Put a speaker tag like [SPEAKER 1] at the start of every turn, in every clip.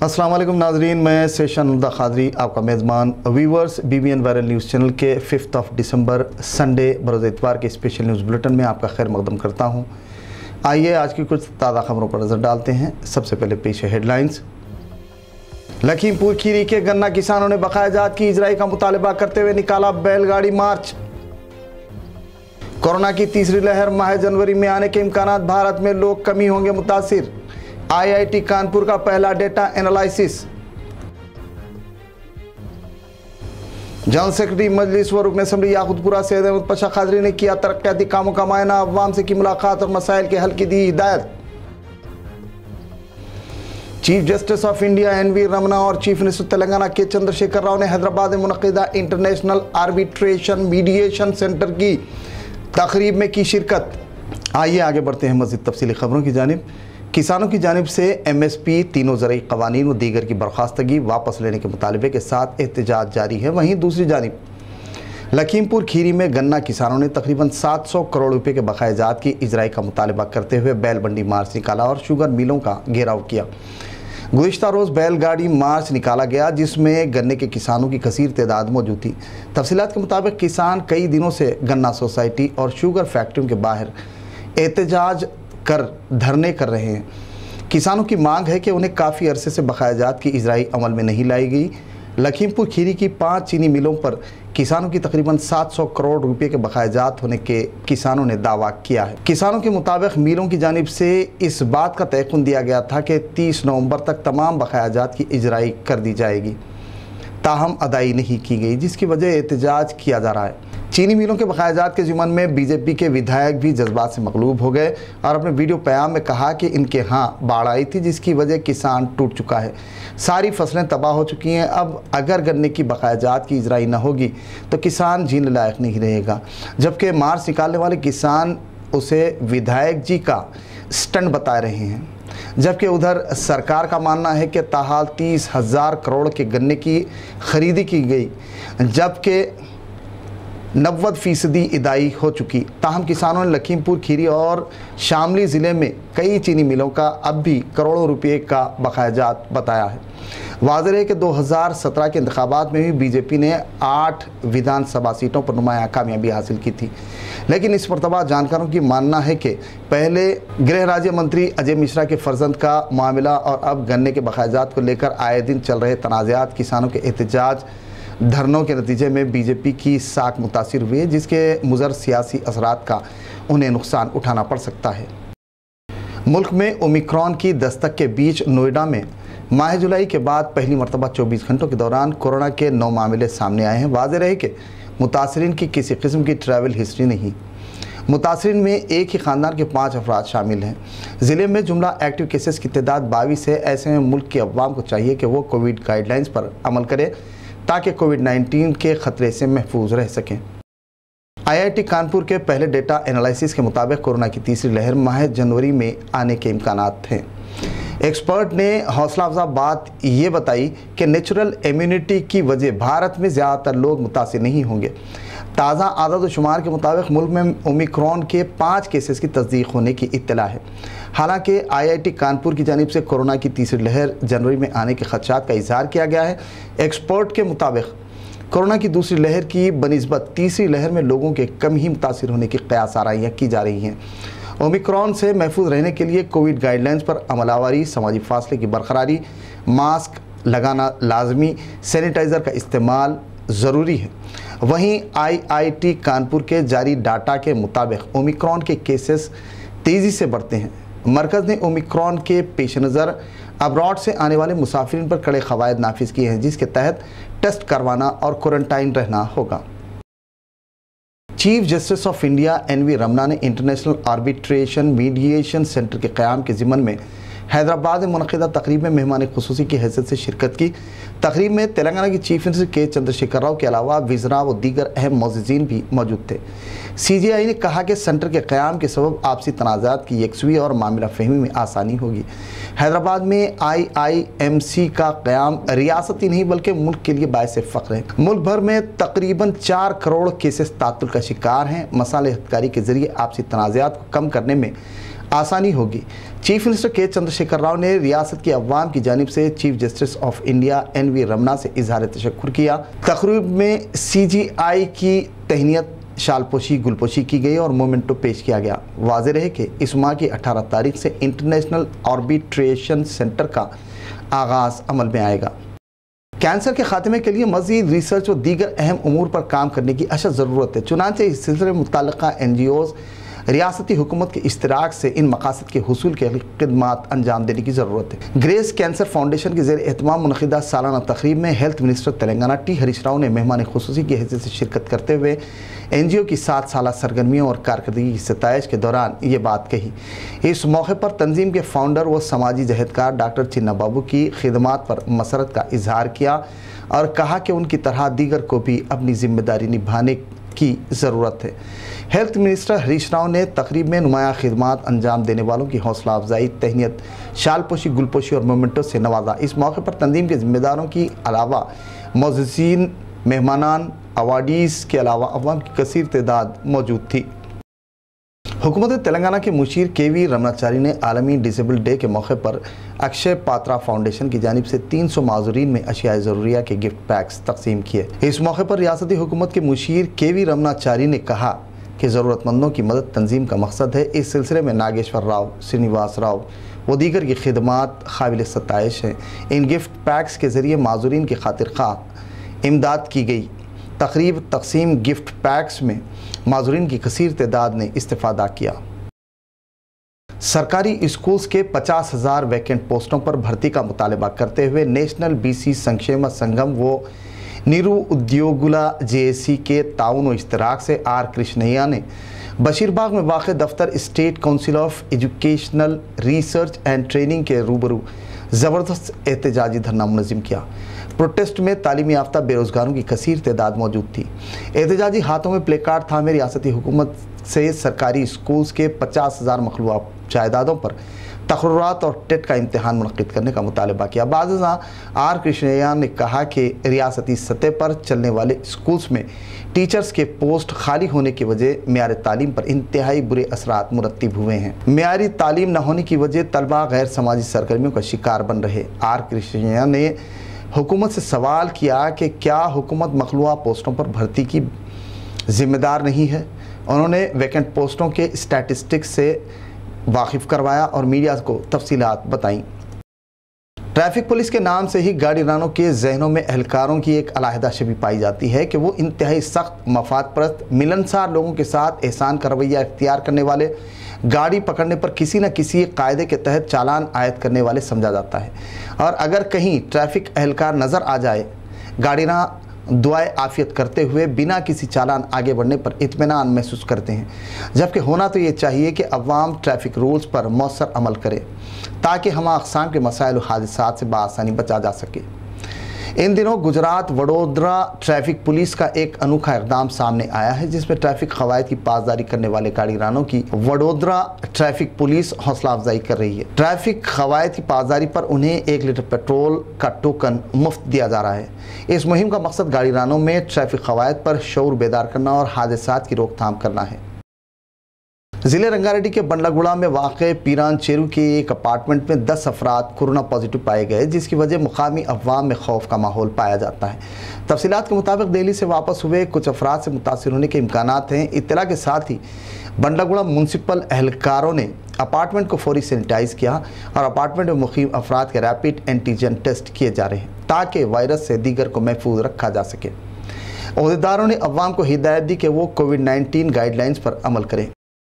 [SPEAKER 1] अस्सलाम वालेकुम नाजरीन, मैं सेशन खादरी आपका मेज़बान viewers BBN viral news channel के 5 दिसंबर संडे बरोज़ इतवार के स्पेशल न्यूज़ बुलेटिन में आपका खैर मकदम करता हूं। आइए आज की कुछ ताज़ा खबरों पर नज़र डालते हैं। सबसे पहले पेश है हेडलाइंस। लखीमपुर खीरी के गन्ना किसानों ने बकाया जात की इजराई का मुतालबा करते हुए निकाला बैलगाड़ी मार्च। कोरोना की तीसरी लहर माह जनवरी में आने के इम्कानात, भारत में लोग कमी होंगे मुतासिर। IIT कानपुर का पहला डेटा एनालिसिस। जनरल सेक्रेटरी मजलिस व रुकन असम्बली याकूतपुरा सैयद अहमद पाशा खादरी ने किया तरक्याती कामों का मायना, अवाम से की मुलाकात और मसाइल के हल की दी हिदायत। Chief justice of India NV Ramana और चीफ मिनिस्टर तेलंगाना के चंद्रशेखर राव ने हैदराबाद में मुनक़िदा इंटरनेशनल आर्बिट्रेशन मीडिएशन सेंटर की तकरीब में की शिरकत। आइए आगे बढ़ते हैं मज़ीद तफसीली खबरों की जानिब। किसानों की जानिब से MSP, तीनों ज़रई क़वानीन व दीगर की बर्खास्तगी वापस लेने के मुतालबे के साथ एहतजाज जारी है। वहीं दूसरी जानिब लखीमपुर खीरी में गन्ना किसानों ने तकरीबन 700 करोड़ रुपए के बकाया जात की इजराई का मुतालबा करते हुए बैलबंडी मार्च निकाला और शुगर मिलों का घेराव किया। गुज़िश्ता रोज़ बैलगाड़ी मार्च निकाला गया जिसमें गन्ने के किसानों की कसीर तादाद मौजूद थी। तफसीलात के मुताबिक किसान कई दिनों से गन्ना सोसाइटी और शुगर फैक्ट्रियों के बाहर एहतजाज कर धरने कर रहे हैं। किसानों की मांग है कि उन्हें काफ़ी अरसे से बकाया जात की इजराई अमल में नहीं लाई गई। लखीमपुर खीरी की 5 चीनी मिलों पर किसानों की तकरीबन 700 करोड़ रुपए के बकाया जात होने के किसानों ने दावा किया है। किसानों के मुताबिक मिलों की जानिब से इस बात का तयक़ुन दिया गया था कि 30 नवंबर तक तमाम बकाया जात की इजराई कर दी जाएगी, ताहम अदाई नहीं की गई, जिसकी वजह एहतजाज किया जा रहा है। चीनी मिलों के बकाया जात के ज़िमन में BJP के विधायक भी जज्बात से मगलूब हो गए और अपने वीडियो पैगाम में कहा कि इनके यहाँ बाढ़ आई थी जिसकी वजह किसान टूट चुका है, सारी फसलें तबाह हो चुकी हैं। अब अगर गन्ने की बकाया जात की इजराई न होगी तो किसान जीने लायक नहीं रहेगा। जबकि मार्च निकालने वाले किसान उसे विधायक जी का स्टंट बता रहे हैं, जबकि उधर सरकार का मानना है कि ताहाल 30,000 करोड़ के गन्ने की खरीदी की गई, जबकि 90% अदाई हो चुकी। ताहम किसानों ने लखीमपुर खीरी और शामली ज़िले में कई चीनी मिलों का अब भी करोड़ों रुपए का बकाया जात बताया है। वाज़ेह है कि 2017 के इंतखाबात में भी BJP ने 8 विधानसभा सीटों पर नुमायां कामयाबी हासिल की थी, लेकिन इस मरतबा जानकारों की मानना है कि पहले गृह राज्य मंत्री अजय मिश्रा के फर्जंद का मामला और अब गन्ने के बकाया जात को लेकर आए दिन चल रहे तनाज़ात, किसानों के एहतजाज धरनों के नतीजे में BJP की साख मुतासिर हुई है, जिसके मुज़र सियासी असरात का उन्हें नुकसान उठाना पड़ सकता है। मुल्क में ओमिक्रॉन की दस्तक के बीच नोएडा में माह जुलाई के बाद पहली मरतबा 24 घंटों के दौरान कोरोना के 9 मामले सामने आए हैं। वाज़ेह रहे कि मुतासरीन की किसी किस्म की ट्रैवल हिस्ट्री नहीं। मुतासरीन में एक ही ख़ानदान के 5 अफराद शामिल हैं। ज़िले में जुमला एक्टिव केसेस की तादाद 22 है। ऐसे में मुल्क की अवाम को चाहिए कि वो कोविड गाइडलाइंस पर अमल करे ताकि कोविड-19 के ख़तरे से महफूज रह सकें। IIT कानपुर के पहले डेटा एनालिसिस के मुताबिक कोरोना की तीसरी लहर माह जनवरी में आने के इम्कानात थे। एक्सपर्ट ने हौसला अफजा बात ये बताई कि नेचुरल इम्यूनिटी की वजह भारत में ज़्यादातर लोग मुतासिर नहीं होंगे। ताज़ा आदाद शुमार के मुताबिक मुल्क में ओमिक्रॉन के 5 केसेस की तस्दीक होने की इत्तला है। हालांकि IIT कानपुर की जानिब से कोरोना की तीसरी लहर जनवरी में आने के खदशात का इजहार किया गया है। एक्सपर्ट के मुताबिक कोरोना की दूसरी लहर की बनिस्बत तीसरी लहर में लोगों के कम ही मुतासिर होने की क़यास आराइयाँ की जा रही हैं। ओमिक्रॉन से महफूज रहने के लिए कोविड गाइडलाइंस पर अमलावरी, समाजी फासले की बरकरारी, मास्क लगाना लाजमी, सैनिटाइज़र का इस्तेमाल ज़रूरी है। वहीं IIT कानपुर के जारी डाटा के मुताबिक ओमिक्रॉन के केसेस तेज़ी से बढ़ते हैं। मरकज़ ने ओमिक्रॉन के पेश नज़र अब्रॉड से आने वाले मुसाफिरीन पर कड़े क़वायद नाफिज किए हैं, जिसके तहत टेस्ट करवाना और क्वारंटाइन रहना होगा। Chief justice of India NV Ramana ने इंटरनेशनल आर्बिट्रेशन मीडिएशन सेंटर के क़याम के ज़िमन में हैदराबाद में मुनक़िदा तकरीब में मेहमान ख़ुसूसी की हैसियत से शिरकत की। तकरीब में तेलंगाना की चीफ मिनिस्टर के चंद्रशेखर राव के अलावा वज़रा व दीगर अहम मुअज़्ज़िज़ीन भी मौजूद थे। CGI ने कहा कि सेंटर के क़याम के सबब आपसी तनाज़ात की यकसुई और मामला फ़हमी में आसानी होगी। हैदराबाद में IIMC का क़याम रियासती नहीं बल्कि मुल्क के लिए बायस फ़ख्र है। मुल्क भर में तकरीबन 4 करोड़ केसेस तातुल का शिकार हैं। मसाले हथकारी के ज़रिए आपसी तनाज़ात को कम करने में आसानी होगी। चीफ मिनिस्टर के चंद्रशेखर राव ने रियासत की अवाम की जानिब से chief justice of India NV Ramana से इजहार तशक्कुर किया। तकरीब में CGI की तहनीत, शालपोशी, गुलपोशी की गई और मोमेंटो पेश किया गया। वाज़ेह रहे कि इस माह की 18 तारीख से इंटरनेशनल आर्बिट्रेशन सेंटर का आगाज़ अमल में आएगा। कैंसर के खात्मे के लिए मज़ीद रिसर्च और दीगर अहम उमूर पर काम करने की अशद ज़रूरत है। चुनांचे इस सिलसिले में मुतल्लिक़ा NGOs रियासती हुकूमत के इश्तराक से इन मकासद के हुसूल के खिदमात अंजाम देने की ज़रूरत है। ग्रेस कैंसर फाउंडेशन के ज़ेर एहतमाम मुनक़िदा सालाना तक़रीब में health minister Telangana T Harish Rao ने मेहमान खुसूसी की हैसियत से शिरकत करते हुए NGO की 7 साला सरगर्मियों और कारकर्दगी की सताइश के दौरान ये बात कही। इस मौके पर तंजीम के फाउंडर व समाजी जहदकार डॉक्टर चिन्ना बाबू की खिदमात पर मसरत का इजहार किया और कहा कि उनकी तरह दीगर को भी अपनी जिम्मेदारी निभाने की ज़रूरत है। हेल्थ मिनिस्टर हरीश राव ने तकरीब में नुमाया खिदमात अंजाम देने वालों की हौसला अफजाई, तहनीत, शालपोशी, गुलपोशी और मोमेंटो से नवाजा। इस मौके पर तंजीम के जिम्मेदारों की अलावा मौजूदीन, मेहमानान, अवार्डीज़ के अलावा अवाम की कसीर तादाद मौजूद थी। हुकूमत तेलंगाना के मुशीर KV रमनाचारी ने आलमी डिसेबल डे के मौके पर अक्षय पात्रा फाउंडेशन की जानिब से 300 माजूरीन में अशिया ज़रूरिया के गिफ्ट पैक्स तकसीम किए। इस मौके पर रियासती हुकूमत के मुशीर KV रमनाचारी ने कहा कि ज़रूरतमंदों की मदद तंजीम का मकसद है। इस सिलसिले में नागेश्वर राव, श्रीनिवास राव व दीगर की खिदमात काबिल सताइश हैं। इन गिफ्ट पैक्स के ज़रिए माजूरीन की खातिर खा इमदाद की गई। तकरीब तकसीम गिफ्ट पैक्स में माजूरीन की कसीर तादाद ने इस्तेफ़ादा किया। सरकारी स्कूल्स के 50,000 वैकेंट पोस्टों पर भर्ती का मुतालबा करते हुए नेशनल BC संक्षेम संगम व नीरू उद्योगुला JSC के ताउन व इश्तराक से R कृष्णैया ने बशीरबाग में वाक़े दफ्तर state council of educational research and training के रूबरू ज़बरदस्त एहतजाजी धरना मुनज़्ज़म किया। प्रोटेस्ट में तालीमी याफ्ता बेरोज़गारों की कसीर तादाद मौजूद थी। एहतजाजी हाथों में प्ले कार्ड थामे रियासती हुकूमत से सरकारी स्कूल्स के 50,000 मखलूआ जायदादों पर तक़र्रुरात और टेट का इम्तहान मुनक़्क़िद करने का मुतालबा किया। बाज़ R कृष्णैया ने कहा कि रियासती सतह पर चलने वाले स्कूल्स में टीचर्स के पोस्ट खाली होने की वजह मेयार तालीम पर इंतहाई बुरे असरात मुरत्तिब हुए हैं। मेयारी तालीम न होने की वजह तलबा गैर समाजी सरगर्मियों का शिकार बन रहे। R कृष्णैया ने हुकूमत से सवाल किया कि क्या हुकूमत मखलूआ पोस्टों पर भर्ती की ज़िम्मेदार नहीं है। उन्होंने वैकेंट पोस्टों के स्टैटिस्टिक्स से वाकिफ़ करवाया और मीडिया को तफसीलात बताईं। ट्रैफिक पुलिस के नाम से ही गाड़ीरानों के जहनों में एहलकारों की एक अलहदा छवि पाई जाती है कि वो इंतहाई सख्त, मफाद परस्त, मिलनसार लोगों के साथ एहसान का रवैया इख्तियार करने वाले, गाड़ी पकड़ने पर किसी न किसी कायदे के तहत चालान आयद करने वाले समझा जाता है। और अगर कहीं ट्रैफिक एहलकार नज़र आ जाए गाड़ीरां दुआए आफियत करते हुए बिना किसी चालान आगे बढ़ने पर इत्मीनान महसूस करते हैं, जबकि होना तो ये चाहिए कि अवाम ट्रैफिक रूल्स पर मौसर अमल करे ताकि हम अक़साम के मसाइल और हादसात से बआसानी बचा जा सके। इन दिनों गुजरात वडोदरा ट्रैफिक पुलिस का एक अनोखा इक़दाम सामने आया है, जिसमें ट्रैफिक क़वायद की पासदारी करने वाले गाड़ीरानों की वडोदरा ट्रैफिक पुलिस हौसला अफजाई कर रही है। ट्रैफिक क़वायद की पासदारी पर उन्हें 1 लीटर पेट्रोल का टोकन मुफ्त दिया जा रहा है। इस मुहिम का मकसद गाड़ीरानों में ट्रैफिक क़वायद पर शऊर बेदार करना और हादसात की रोकथाम करना है। ज़िले रंगारेड्डी के बंडलागुड़ा में वाक़े पीरान चेरू के एक अपार्टमेंट में 10 अफराद कोरोना पॉजिटिव पाए गए, जिसकी वजह मुकामी अवाम में खौफ का माहौल पाया जाता है। तफसीलात के मुताबिक दिल्ली से वापस हुए कुछ अफराद से मुतासिर होने के इम्कानात हैं। इत्तला के साथ ही बंडलागुड़ा म्यूनसिपल एहलकारों ने अपार्टमेंट को फौरी सैनिटाइज किया और अपार्टमेंट में मुक़ीम अफराद के रैपिड एंटीजन टेस्ट किए जा रहे हैं ताकि वायरस से दीगर को महफूज रखा जा सके। ओहदेदारों ने अवाम को हिदायत दी कि वो कोविड-19 गाइडलाइंस पर अमल करें।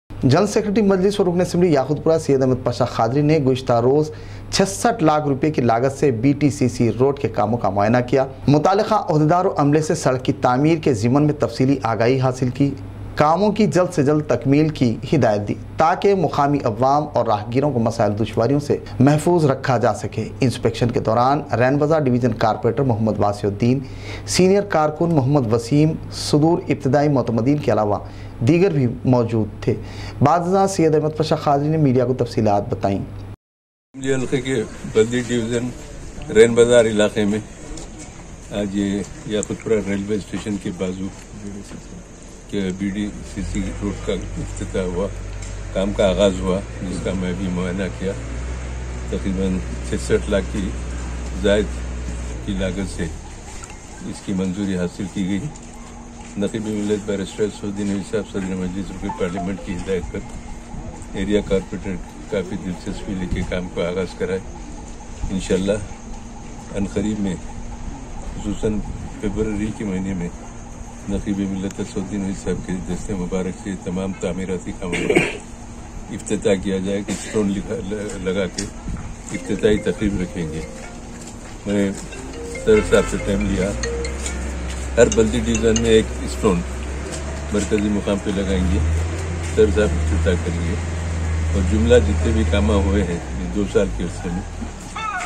[SPEAKER 1] जनरल सेक्रेटरी मजलिस और रुकन असम्बली याकूतपुरा सैयद अहमद पाशा खादरी ने गुज़िश्ता रोज़ 66 लाख रुपए की लागत से BTCC रोड के कामों का मुआयना किया। मुतालिका ओहदेदार और अमले से सड़क की तामीर के ज़िमन में तफसीली आगाही हासिल की, कामों की जल्द से जल्द तकमील की हिदायत दी ताकि मुकामी अवाम और राहगीरों को मसाइल दुश्वारियों से महफूज रखा जा सके। इंस्पेक्शन के दौरान Rein Bazar division corporator Mohammed Wasiuddin, senior कारकुन मोहम्मद वसीम, सुदूर इब्तदाई मोतमदीन के अलावा दीगर भी मौजूद थे। बाज़ सैयद अहमद पाशा खादरी ने मीडिया को तफसीलात बताईं।
[SPEAKER 2] हल्के के बल्दी डिवीज़न रैन बाज़ार इलाके में आज ये याकूतपुरा रेलवे स्टेशन के बाजू के BDCC रोड का इफ्तिताह हुआ काम का आगाज़ हुआ, जिसका मैं भी मुआयना किया। तकरीबन 66 लाख की ज़ायद की लागत से इसकी मंजूरी हासिल की गई। नक़ीब मिल्लत बैरिस्टर असदुद्दीन नबी साहब सदर मजलिस रुकन पार्लियामेंट की हिदायत पर एरिया कॉरपोरेटर काफ़ी दिलचस्पी लेके काम को आगाज़ कराए। इंशाअल्लाह अनकरीब में खुसूसन फरवरी के महीने में नक़ीब मिल्लत असदुद्दीन नबी साहब के दस्ते मुबारक से तमाम तामीराती कामों का इफ्तिताह किया जाए कि स्टोन लगा के इफ्तिताही तकरीब रखेंगे। मैं सर साहब से टाइम लिया, हर बल्दी डिवीज़न में एक स्टोन मरकजी मुकाम पे लगाएंगे, सर साहब इफ्तिताह करेंगे और जुमला जितने भी काम हुए हैं 2 साल के अर्से में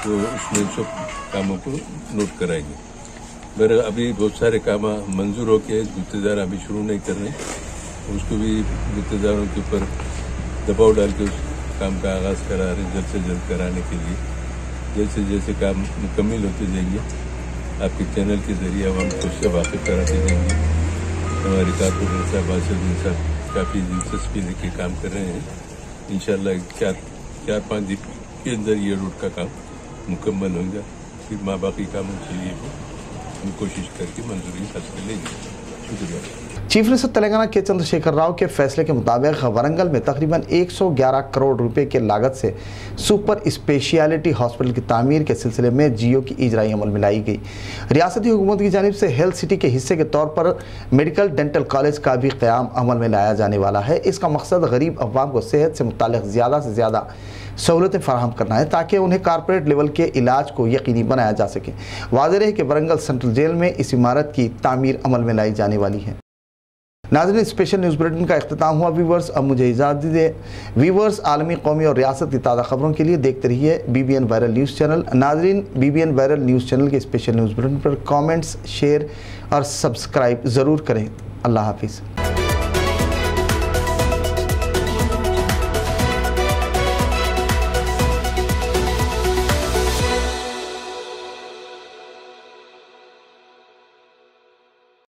[SPEAKER 2] तो उसमें सब कामों को नोट कराएंगे। मेरे अभी बहुत सारे काम मंजूर हो के गुत्तेदार अभी शुरू नहीं कर रहे, उसको भी गुत्तेदारों के ऊपर दबाव डाल के उस काम का आगाज़ करा रहे जल्द से जल्द कराने के लिए। जैसे जैसे काम मुकम्मल होते जाएंगे आपके चैनल के ज़रिए हम उससे वाकिफ़ कराते जाएंगे। हमारे कारपोरेटर साहब असदुद्दीन साहब काफ़ी दिलचस्पी लेके काम कर रहे हैं। इंशाअल्लाह 4-5 दिन के अंदर ये रोड का काम मुकम्मल होगा। फिर माँ बाकी कामों के लिए भी हम कोशिश करके मंजूरी हासिल लेंगे। शुक्रिया।
[SPEAKER 1] चीफ मिनिस्टर तेलंगाना के चंद्रशेखर राव के फैसले के मुताबिक वरंगल में तकरीबन 111 करोड़ रुपए के लागत से सुपर स्पेशलिटी हॉस्पिटल की तामीर के सिलसिले में जियो की इजराई अमल में लाई गई। रियासती हुकूमत की जानिब से हेल्थ सिटी के हिस्से के तौर पर मेडिकल डेंटल कॉलेज का भी क़याम अमल में लाया जाने वाला है। इसका मकसद गरीब अवाम को सेहत से मुताल्लिक़ ज़्यादा से ज़्यादा सहूलतें फराहम करना है ताकि उन्हें कॉर्पोरेट लेवल के इलाज को यकीनी बनाया जा सके। वाज़ेह है कि वरंगल सेंट्रल जेल में इस इमारत की तामीर अमल में लाई जाने वाली है। नाज़रीन, स्पेशल न्यूज़ बुलेटिन का इख्तिताम हुआ। व्यूवर्स, अब मुझे इजाज़त दीजिए। व्यूवर्स, आलमी, कौमी और रियासत की ताज़ा खबरों के लिए देखते रहिए BBN वायरल न्यूज़ चैनल। नाज़रीन, BBN वायरल न्यूज़ चैनल के स्पेशल न्यूज़ बुलेटिन पर कमेंट्स, शेयर और सब्सक्राइब ज़रूर करें। अल्लाह हाफिज़।